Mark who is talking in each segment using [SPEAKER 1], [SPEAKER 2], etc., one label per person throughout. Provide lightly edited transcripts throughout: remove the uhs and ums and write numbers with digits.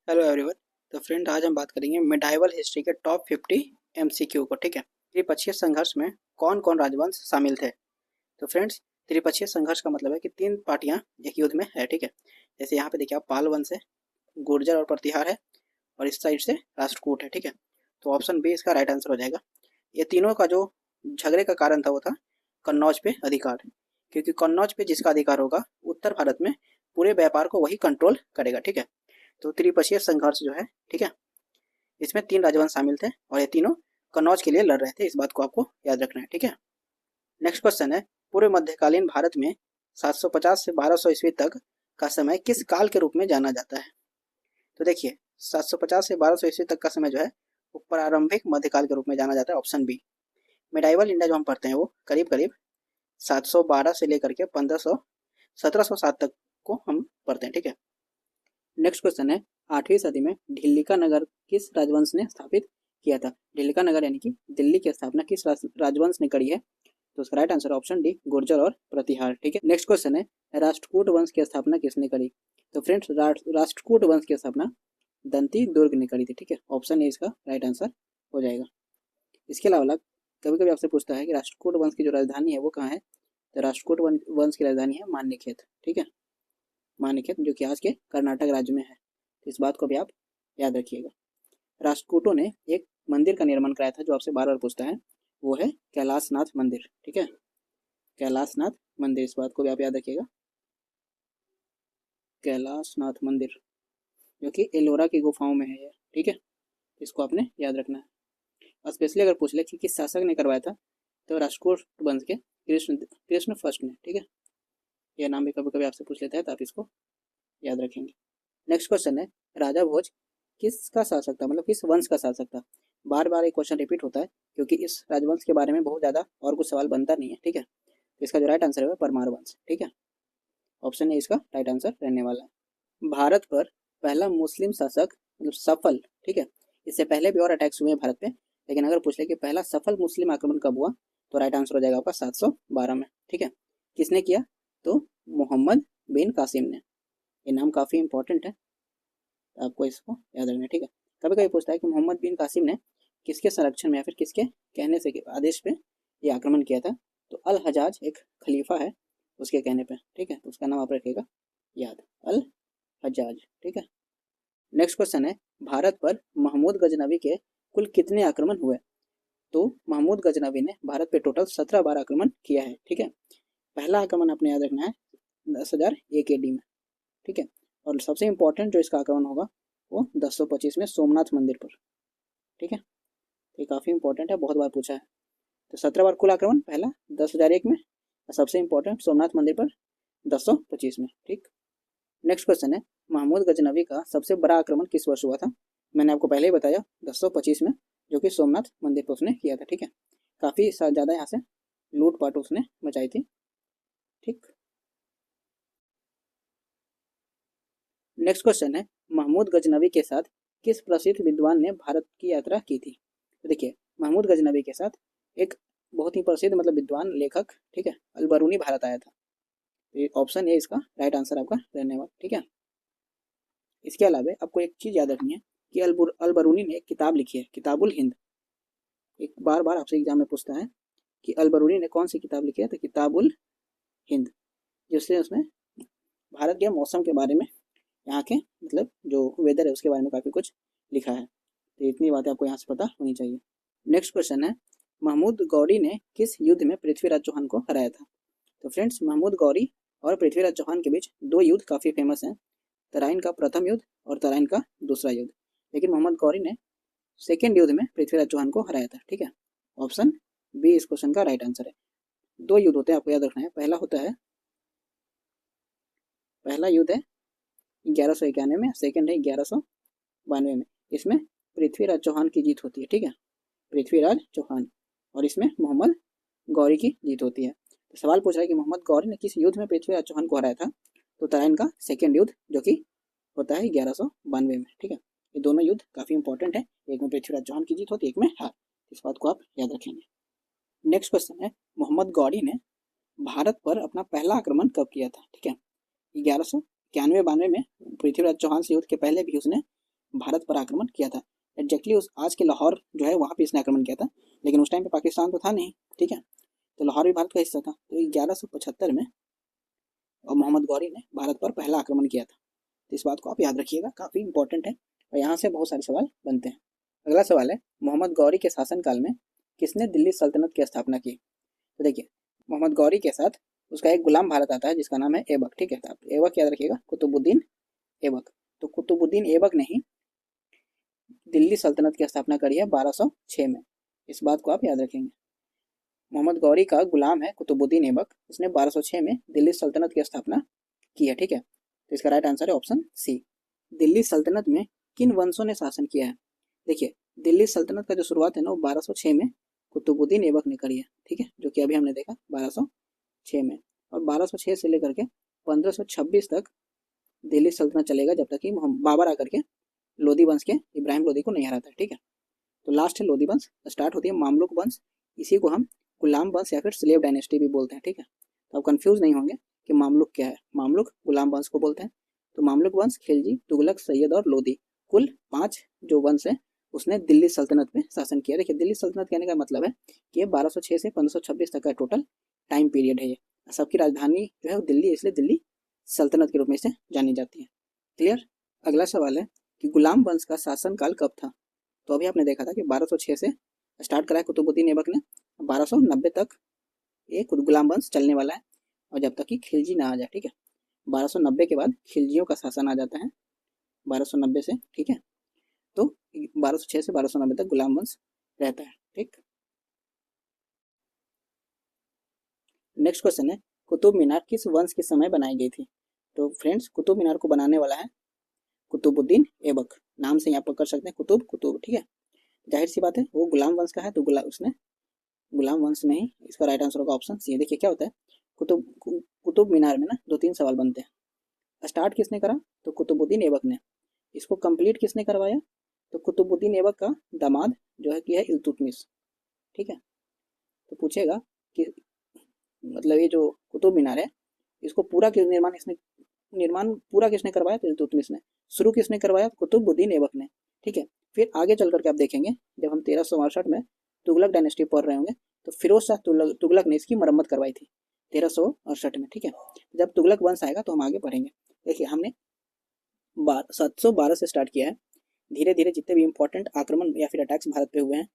[SPEAKER 1] Hello everyone. तो friend, आज हम बात करेंगे मिडाइवल हिस्ट्री के टॉप 50 एमसीक्यू को। ठीक है, त्रिपक्षीय संघर्ष में कौन कौन राजवंश शामिल थे। तो फ्रेंड्स, त्रिपक्षीय संघर्ष का मतलब है कि तीन पार्टियां एक युद्ध में है। ठीक है, जैसे यहाँ पे देखिए आप, पाल वंश है, गुर्जर और प्रतिहार है, और इस साइड से राष्ट्रकूट है। ठीक है, तो ऑप्शन बी इसका राइट आंसर हो जाएगा। ये तीनों का जो झगड़े का कारण था वो था कन्नौज पे अधिकार, क्योंकि कन्नौज पे जिसका अधिकार होगा उत्तर भारत में पूरे व्यापार को वही कंट्रोल करेगा। ठीक है, तो त्रिपक्षीय संघर्ष जो है, ठीक है, इसमें तीन राजवंश शामिल थे और ये तीनों कन्नौज के लिए लड़ रहे थे। इस बात को आपको याद रखना है। ठीक है, नेक्स्ट क्वेश्चन है, पूर्व मध्यकालीन भारत में 750 से 1200 ईस्वी तक का समय किस काल के रूप में जाना जाता है। तो देखिए, 750 से 1200 ईस्वी तक का समय जो है वो प्रारंभिक मध्यकाल के रूप में जाना जाता है। Option B. मिडाइवल इंडिया जो हम पढ़ते हैं वो करीब करीब 712 से लेकर के 1707 तक को हम पढ़ते हैं। ठीक है, नेक्स्ट क्वेश्चन है, 8वीं सदी में ढिल्लिका नगर किस राजवंश ने स्थापित किया था। ढिल्लिका नगर यानी कि दिल्ली की स्थापना किस राजवंश ने करी है। तो उसका right answer option D, Gurjar और प्रतिहार। ठीक है, नेक्स्ट क्वेश्चन है, राष्ट्रकूट वंश की स्थापना किसने करी। तो फ्रेंड्स, राष्ट्रकूट वंश की स्थापना दंती दुर्ग ने करी थी। ठीक है, ऑप्शन ए इसका राइट आंसर हो जाएगा। इसके अलावा कभी कभी आपसे पूछता है कि राष्ट्रकूट वंश की जो राजधानी है वो कहाँ है। तो राष्ट्रकूट वंश की राजधानी है मान्यखेत। ठीक है, मान्यखेत जो कि आज के कर्नाटक राज्य में है। तो इस बात को भी आप याद रखिएगा। राष्ट्रकूटों ने एक मंदिर का निर्माण कराया था जो आपसे बार बार पूछता है, वो है कैलाशनाथ मंदिर। ठीक है, कैलाशनाथ मंदिर, इस बात को भी आप याद रखिएगा। कैलाशनाथ मंदिर जो कि एलोरा की गुफाओं में है। ठीक है, इसको आपने याद रखना है। स्पेशली अगर पूछ ले कि किस शासक ने करवाया था, तो राष्ट्रकूट वंश के कृष्ण कृष्ण फर्स्ट ने। ठीक है, यह नाम भी कभी कभी आपसे पूछ लेता है, तो आप इसको याद रखेंगे। नेक्स्ट क्वेश्चन है, राजा भोज किसका शासक था, मतलब किस वंश का शासक था। बार बार एक क्वेश्चन रिपीट होता है क्योंकि इस राजवंश के बारे में बहुत ज़्यादा और कुछ सवाल बनता नहीं है। ठीक है, तो इसका जो राइट आंसर है वो परमार वंश। ठीक है, ऑप्शन ए इसका राइट आंसर रहने वाला है। भारत पर पहला मुस्लिम शासक, मतलब सफल, ठीक है, इससे पहले भी और अटैक्स हुए हैं भारत पे, लेकिन अगर पूछ ले कि पहला सफल मुस्लिम आक्रमण कब हुआ, तो राइट आंसर हो जाएगा आपका 712 में। ठीक है, किसने किया, तो मोहम्मद बिन कासिम ने। ये नाम काफ़ी इंपॉर्टेंट है, आपको इसको याद रखना है। ठीक है, कभी कभी पूछता है कि मोहम्मद बिन कासिम ने किसके संरक्षण में या फिर किसके कहने से, आदेश पे ये आक्रमण किया था। तो अल हजाज एक खलीफा है, उसके कहने पे। ठीक है, तो उसका नाम आप रखिएगा याद, अल हजाज। ठीक है, नेक्स्ट क्वेश्चन है, भारत पर महमूद गजनवी के कुल कितने आक्रमण हुए। तो महमूद गजनवी ने भारत पे टोटल 17 बार आक्रमण किया है। ठीक है, पहला आक्रमण आपने याद रखना है 10,001 AD में। ठीक है, और सबसे इंपॉर्टेंट जो इसका आक्रमण होगा वो 1025 में सोमनाथ मंदिर पर। ठीक है, ये काफ़ी इंपॉर्टेंट है, बहुत बार पूछा है। तो 17 बार कुल आक्रमण, पहला 10,001 में, और सबसे इंपॉर्टेंट सोमनाथ मंदिर पर 1025 में। ठीक, नेक्स्ट क्वेश्चन है, महमूद गजनवी का सबसे बड़ा आक्रमण किस वर्ष हुआ था। मैंने आपको पहले ही बताया 1025 में, जो कि सोमनाथ मंदिर पर उसने किया था। ठीक है, काफ़ी ज़्यादा यहाँ से लूटपाट उसने मचाई थी। ठीक, नेक्स्ट क्वेश्चन है, महमूद गजनवी के साथ किस प्रसिद्ध विद्वान ने भारत की यात्रा की थी। तो देखिए, महमूद गजनवी के साथ एक बहुत ही प्रसिद्ध, मतलब विद्वान लेखक, ठीक है, अलबरूनी भारत आया था। तो ऑप्शन ए इसका राइट आंसर आपका रहने वाला। ठीक है, इसके अलावा आपको एक चीज़ याद रखनी है कि अलबरूनी ने एक किताब लिखी है, किताबुल हिंद। एक बार बार आपसे एग्जाम में पूछता है कि अलबरूनी ने कौन सी किताब लिखी है, तो किताबुल हिंद, जिससे उसमें भारत के मौसम के बारे में, यहाँ के मतलब जो वेदर है उसके बारे में काफ़ी कुछ लिखा है। तो इतनी बातें आपको यहाँ से पता होनी चाहिए। नेक्स्ट क्वेश्चन है, महमूद गौरी ने किस युद्ध में पृथ्वीराज चौहान को हराया था। तो फ्रेंड्स, महमूद गौरी और पृथ्वीराज चौहान के बीच दो युद्ध काफ़ी फेमस हैं, तराइन का प्रथम युद्ध और तराइन का दूसरा युद्ध। लेकिन मोहम्मद गौरी ने सेकेंड युद्ध में पृथ्वीराज चौहान को हराया था। ठीक है, ऑप्शन बी इस क्वेश्चन का राइट आंसर है। दो युद्ध होते हैं, आपको याद रखना है। पहला युद्ध है 1191 में, सेकेंड है 1192 में। इसमें पृथ्वीराज चौहान की जीत होती है। ठीक है, पृथ्वीराज चौहान, और इसमें मोहम्मद गौरी की जीत होती है। तो सवाल पूछ रहा है कि मोहम्मद गौरी ने किस युद्ध में पृथ्वीराज चौहान को हराया था। तो तराइन का सेकेंड युद्ध, जो कि होता है 1192 में। ठीक है, ये दोनों युद्ध काफ़ी इंपॉर्टेंट है, एक में पृथ्वीराज चौहान की जीत होती है, एक में हार। इस बात को आप याद रखेंगे। नेक्स्ट क्वेश्चन है, मोहम्मद गौरी ने भारत पर अपना पहला आक्रमण कब किया था। ठीक है, 1191-92 में, पृथ्वीराज चौहान से युद्ध के पहले भी उसने भारत पर आक्रमण किया था। एग्जैक्टली उस आज के लाहौर जो है वहाँ पे इसने आक्रमण किया था, लेकिन उस टाइम पे पाकिस्तान तो था नहीं, ठीक है, तो लाहौर भी भारत का हिस्सा था। तो 1175 में और मोहम्मद गौरी ने भारत पर पहला आक्रमण किया था। तो इस बात को आप याद रखिएगा, काफ़ी इंपॉर्टेंट है और यहाँ से बहुत सारे सवाल बनते हैं। अगला सवाल है, मोहम्मद गौरी के शासनकाल में किसने दिल्ली सल्तनत की स्थापना की? तो देखिए, मोहम्मद गौरी के साथ उसका एक गुलाम भारत आता है जिसका नाम है ऐबक, ठीक है, तो आप ऐबक याद रखिएगा, कुतुबुद्दीन ऐबक। तो कुतुबुद्दीन ऐबक ने ही दिल्ली सल्तनत की स्थापना करी है 1206 में। इस बात को आप याद रखेंगे। मोहम्मद गौरी का गुलाम है कुतुबुद्दीन ऐबक, उसने 1206 में दिल्ली सल्तनत की स्थापना की है, ठीक है। तो इसका राइट आंसर है ऑप्शन सी। दिल्ली सल्तनत में किन वंशों ने शासन किया है? देखिए, दिल्ली सल्तनत का जो शुरुआत है ना वो 1206 में कुतुबुद्दीन ऐबक ने करी है, ठीक है, जो कि अभी हमने देखा 1206 में। और 1206 से लेकर के 1526 तक दिल्ली सल्तनत चलेगा, जब तक कि बाबर आकर के लोधी वंश के इब्राहिम लोधी को नहीं हराता है, ठीक है। तो लास्ट है लोधी वंश, स्टार्ट होती है मामलुक वंश, इसी को हम गुलाम वंश या फिर स्लेव डायनेस्टी भी बोलते हैं, ठीक है। तो आप कंफ्यूज नहीं होंगे कि मामलुक क्या है। मामलुक गुलाम वंश को बोलते हैं। तो मामलुक वंश खिलजी, तुगलक, सैयद और लोधी, कुल 5 जो वंश है उसने दिल्ली सल्तनत में शासन किया। देखिए, दिल्ली सल्तनत कहने का मतलब है कि 1206 से 1526 तक का टोटल टाइम पीरियड है ये। सबकी राजधानी जो है वो दिल्ली, इसलिए दिल्ली सल्तनत के रूप में इसे जानी जाती है। क्लियर। अगला सवाल है कि गुलाम वंश का शासनकाल कब था? तो अभी आपने देखा था कि 1206 से स्टार्ट करा है कुतुबुद्दीन ऐबक ने, 1290 तक ये गुलाम वंश चलने वाला है, और जब तक कि खिलजी ना आ जाए, ठीक है। 1290 के बाद खिलजियों का शासन आ जाता है 1290 से, ठीक है। तो 1206 से 1290 तक गुलाम वंश रहता है, ठीक। नेक्स्ट क्वेश्चन है, कुतुब मीनार किस वंश के समय बनाई गई थी? तो फ्रेंड्स, कुतुब मीनार को बनाने वाला है कुतुबुद्दीन ऐबक। नाम से यहाँ पर कर सकते हैं कुतुब कुतुब, ठीक है। जाहिर सी बात है वो गुलाम वंश का है, तो उसने गुलाम वंश में ही इसका राइट आंसर होगा ऑप्शन सी। देखिए क्या होता है, कुतुब मीनार में ना 2-3 सवाल बनते हैं। स्टार्ट किसने करा? तो कुतुबुद्दीन ऐबक ने। इसको कंप्लीट किसने करवाया? तो कुतुबुद्दीन ऐबक का दामाद जो है कि है इल्तुतमिश, ठीक है। तो पूछेगा कि मतलब ये जो कुतुब मीनार है इसको पूरा निर्माण पूरा किसने करवाया? तो इल्तुतमिश ने। शुरू किसने करवाया? कुतुबुद्दीन ऐबक ने, ठीक है। फिर आगे चल करके आप देखेंगे, जब हम 1368 में तुगलक डायनेस्टी पढ़ रहे होंगे तो फिरोज शाह तुगलक ने इसकी मरम्मत करवाई थी 1368 में, ठीक है। जब तुगलक वंश आएगा तो हम आगे पढ़ेंगे। देखिए, हमने 712 से स्टार्ट किया है। धीरे धीरे जितने भी इंपॉर्टेंट आक्रमण या फिर अटैक्स भारत पे हुए हैं,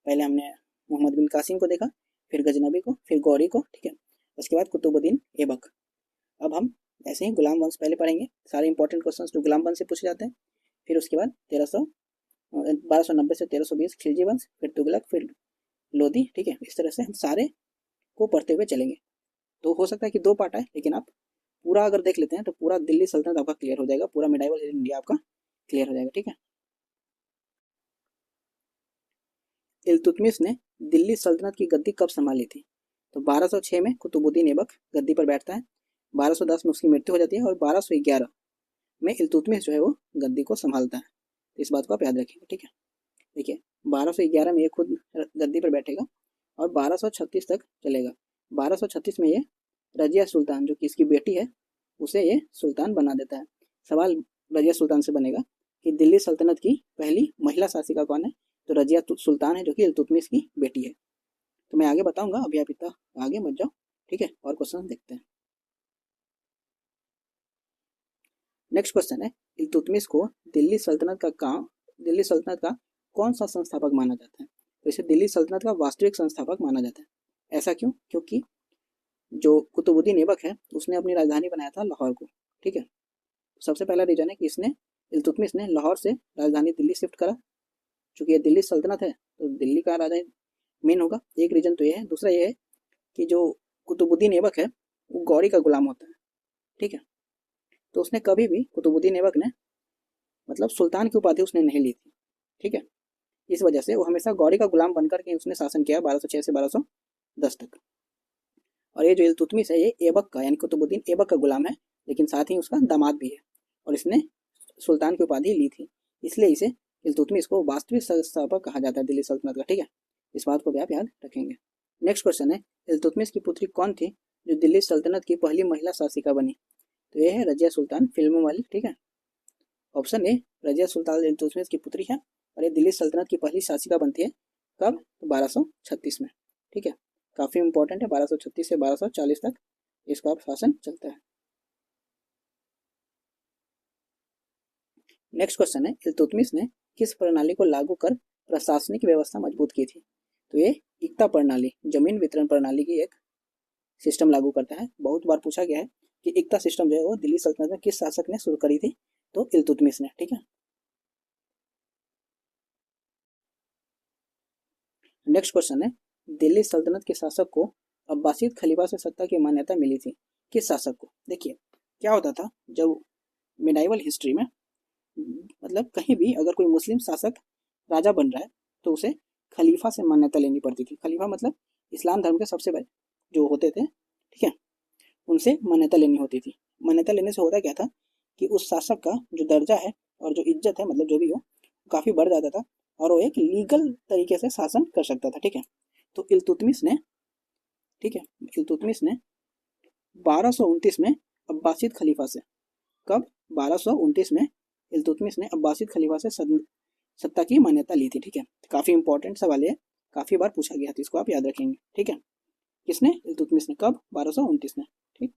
[SPEAKER 1] पहले हमने मोहम्मद बिन कासिम को देखा, फिर गजनबी को, फिर गौरी को, ठीक है, उसके बाद कुतुबुद्दीन ऐबक। अब हम ऐसे ही गुलाम वंश पहले पढ़ेंगे, सारे इंपॉर्टेंट क्वेश्चन जो गुलाम वंश से पूछे जाते हैं। फिर उसके बाद 1290 से 1320 खिलजी वंश, फिर तुगलक, फिर लोधी, ठीक है। इस तरह से हम सारे को पढ़ते हुए चलेंगे। तो हो सकता है कि 2 पार्ट आए, लेकिन आप पूरा अगर देख लेते हैं तो पूरा दिल्ली सल्तनत आपका क्लियर हो जाएगा, पूरा मिडाइवल इंडिया आपका क्लियर हो जाएगा, ठीक है। इल्तुतमिश ने दिल्ली सल्तनत की गद्दी कब संभाली थी? तो 1206 में कुतुबुद्दीन ऐबक गद्दी पर बैठता है, 1210 में उसकी मृत्यु हो जाती है और 1211 में इल्तुतमिश जो है वो गद्दी को संभालता है। तो इस बात को आप याद रखिएगा, ठीक है। देखिए, 1211 में ये खुद गद्दी पर बैठेगा और 1236 तक चलेगा। 1236 में ये रजिया सुल्तान जो कि इसकी बेटी है उसे ये सुल्तान बना देता है। सवाल रजिया सुल्तान से बनेगा कि दिल्ली सल्तनत की पहली महिला शासिका कौन है? तो रजिया सुल्तान है, जो कि इल्तुतमिश की बेटी है। तो मैं आगे बताऊंगा, अभी आप इतना आगे मत जाओ, ठीक है। और क्वेश्चन देखते हैं। नेक्स्ट क्वेश्चन है, इल्तुतमिश को दिल्ली सल्तनत का कौन सा संस्थापक माना जाता है? तो इसे दिल्ली सल्तनत का वास्तविक संस्थापक माना जाता है। ऐसा क्यों? क्योंकि जो कुतुबुद्दीन ऐबक है उसने अपनी राजधानी बनाया था लाहौर को, ठीक है। सबसे पहला रीजन है कि इल्तुतमिश ने लाहौर से राजधानी दिल्ली शिफ्ट करा। चूंकि ये दिल्ली सल्तनत है तो दिल्ली का राजा मेन होगा, एक रीजन तो ये है। दूसरा ये है कि जो कुतुबुद्दीन ऐबक है वो गौरी का गुलाम होता है, ठीक है। तो उसने कभी भी कुतुबुद्दीन ऐबक ने मतलब सुल्तान की उपाधि उसने नहीं ली थी, ठीक है। इस वजह से वो हमेशा गौरी का गुलाम बनकर के उसने शासन किया 1206 से 1210 तक। और ये जो इल्तुतमिश है ये ऐबक का यानी कुतुबुद्दीन ऐबक का गुलाम है, लेकिन साथ ही उसका दामाद भी है और इसने सुल्तान की उपाधि ली थी, इसलिए इसे इल्तुतमिश को वास्तविक संस्थापक कहा जाता है दिल्ली सल्तनत का, ठीक है। इस बात को भी आप याद रखेंगे। नेक्स्ट क्वेश्चन है, इल्तुतमिश की पुत्री कौन थी जो दिल्ली सल्तनत की पहली महिला शासिका बनी? तो ये है रजिया सुल्तान, फिल्मों वाली, ठीक है। ऑप्शन ए रजिया सुल्तान इल्तुतमिश की पुत्री है और ये दिल्ली सल्तनत की पहली शासिका बनती है। कब? तो 1236 में। ठीक है, काफ़ी इंपॉर्टेंट है। 1236 से 1240 तक इसका शासन चलता है। नेक्स्ट क्वेश्चन है, इल्तुतमिश ने किस प्रणाली को लागू कर प्रशासनिक व्यवस्था मजबूत की थी? तो ये इक्ता प्रणाली, जमीन वितरण प्रणाली की एक सिस्टम लागू करता है। बहुत बार पूछा गया है कि इक्ता सिस्टम जो है वो दिल्ली सल्तनत में किस शासक ने शुरू करी थी? तो इल्तुतमिश ने। ठीक है, नेक्स्ट क्वेश्चन है, दिल्ली सल्तनत के शासक को अब्बासिद खलीफा से सत्ता की मान्यता मिली थी, किस शासक को? देखिए क्या होता था, जब मिडाइवल हिस्ट्री में मतलब कहीं भी अगर कोई मुस्लिम शासक राजा बन रहा है तो उसे खलीफा से मान्यता लेनी पड़ती थी। खलीफा मतलब इस्लाम धर्म के सबसे बड़े जो होते थे, ठीक है, उनसे मान्यता लेनी होती थी। मान्यता लेने से होता क्या था कि उस शासक का जो दर्जा है और जो इज्जत है, मतलब जो भी हो, काफ़ी बढ़ जाता था और वो एक लीगल तरीके से शासन कर सकता था। ठीक है, तो इल्तुतमिश ने, ठीक है, इल्तुतमिश ने 1229 में अब्बासिद खलीफा से, कब? 1229 में इल्तुतमिश ने अब्बासिद खलीफा से सत्ता की मान्यता ली थी। ठीक है, काफ़ी इंपॉर्टेंट सवाल है, काफ़ी बार पूछा गया था, इसको आप याद रखेंगे। ठीक है, किसने? इल्तुतमिश ने। कब? 1229 में। ठीक,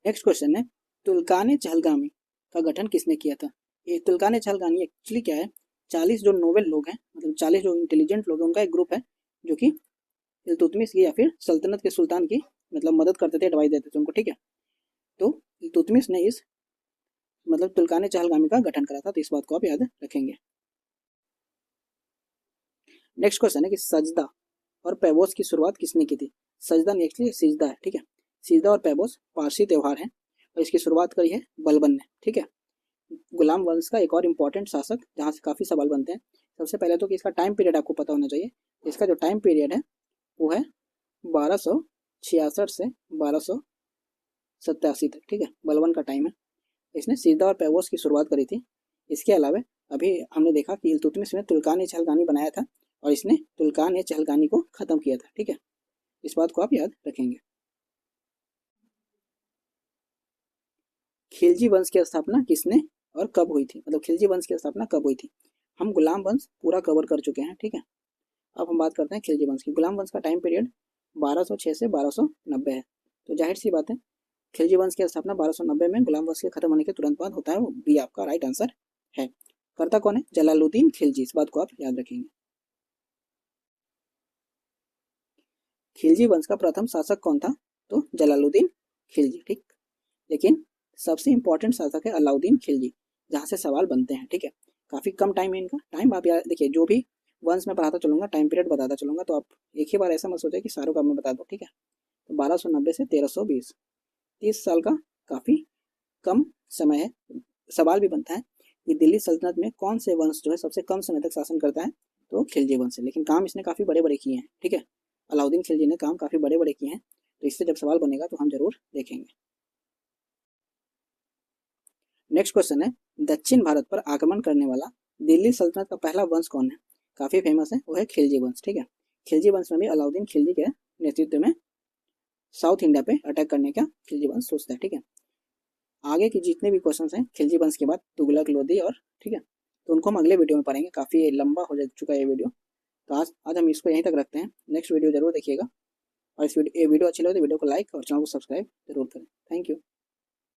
[SPEAKER 1] नेक्स्ट क्वेश्चन है, तुल्कान चहलगामी का गठन किसने किया था? ये तुल्कान चहलगामी एक्चुअली क्या है, 40 जो नोबेल लोग हैं, मतलब 40 जो इंटेलिजेंट लोग हैं, उनका एक ग्रुप है जो कि इल्तुतमिश की या फिर सल्तनत के सुल्तान की मतलब मदद करते थे, एडवाइस देते थे उनको। ठीक है, तो इल्तुतमिश ने इस मतलब तुल्कान चहलगामी का गठन करा था, तो इस बात को आप याद रखेंगे। नेक्स्ट क्वेश्चन है कि सजदा और पैबोस की शुरुआत किसने की थी? सजदा नहीं, एक्चुअली सिजदा है। ठीक है, सिजदा और पैबोस पारसी त्यौहार है और इसकी शुरुआत करी है बलबन ने। ठीक है, गुलाम वंश का एक और इम्पॉर्टेंट शासक जहाँ से काफ़ी सवाल बनते हैं। सबसे पहले तो कि इसका टाइम पीरियड आपको पता होना चाहिए। इसका जो टाइम पीरियड है वो है 1266 से 1287 तक। ठीक है, बलबन का टाइम है। इसने सिजदा और पैबोस की शुरुआत करी थी। इसके अलावा अभी हमने देखा कि इल्तुतमिश ने तुल्कान चहलगानी बनाया था और इसने तुल्कान चहलगानी को ख़त्म किया था। ठीक है, इस बात को आप याद रखेंगे। खिलजी वंश की स्थापना किसने और कब हुई थी? मतलब खिलजी वंश की स्थापना कब हुई थी? हम गुलाम वंश पूरा कवर कर चुके हैं। ठीक है, अब हम बात करते हैं खिलजी वंश की। गुलाम वंश का टाइम पीरियड 1206 से 1290 है। तो जाहिर सी बात है खिलजी वंश की स्थापना 1290 में गुलाम वंश के खत्म होने के तुरंत बाद होता है। वो भी आपका राइट आंसर है। करता कौन है? जलालुद्दीन खिलजी। इस बात को आप याद रखेंगे। खिलजी वंश का प्रथम शासक कौन था? तो जलालुद्दीन खिलजी। ठीक, लेकिन सबसे इंपॉर्टेंट शासक है अलाउद्दीन खिलजी, जहाँ से सवाल बनते हैं। ठीक है, काफ़ी कम टाइम है इनका। टाइम आप याद देखिए, जो भी वंश में पढ़ाता चलूंगा टाइम पीरियड बताता चलूंगा, तो आप एक ही बार ऐसा मत सोचे कि सारों का मैं बता दूँ। ठीक है, तो 1290 से 1320, 30 साल का काफ़ी कम समय है। सवाल भी बनता है कि दिल्ली सल्तनत में कौन से वंश जो है सबसे कम समय तक शासन करता है? तो खिलजी वंश है, लेकिन काम इसने काफ़ी बड़े बड़े किए हैं। ठीक है, अलाउद्दीन खिलजी ने काम काफ़ी बड़े बड़े किए हैं, तो इससे जब सवाल बनेगा तो हम जरूर देखेंगे। नेक्स्ट क्वेश्चन है, दक्षिण भारत पर आक्रमण करने वाला दिल्ली सल्तनत का पहला वंश कौन है? काफ़ी फेमस है, वो है खिलजी वंश। ठीक है, खिलजी वंश में भी अलाउद्दीन खिलजी के नेतृत्व में साउथ इंडिया पे अटैक करने का खिलजी वंश सोचता है। ठीक है, आगे के जितने भी क्वेश्चन हैं खिलजी वंश के बाद तुगलक, लोधी और, ठीक है, तो उनको हम अगले वीडियो में पढ़ेंगे। काफ़ी लंबा हो जा चुका है ये वीडियो, तो आज हम इसको यहीं तक रखते हैं। नेक्स्ट वीडियो जरूर देखिएगा और इस वीडियो अच्छी लगे तो वीडियो को लाइक और चैनल को सब्सक्राइब जरूर करें। Thank you.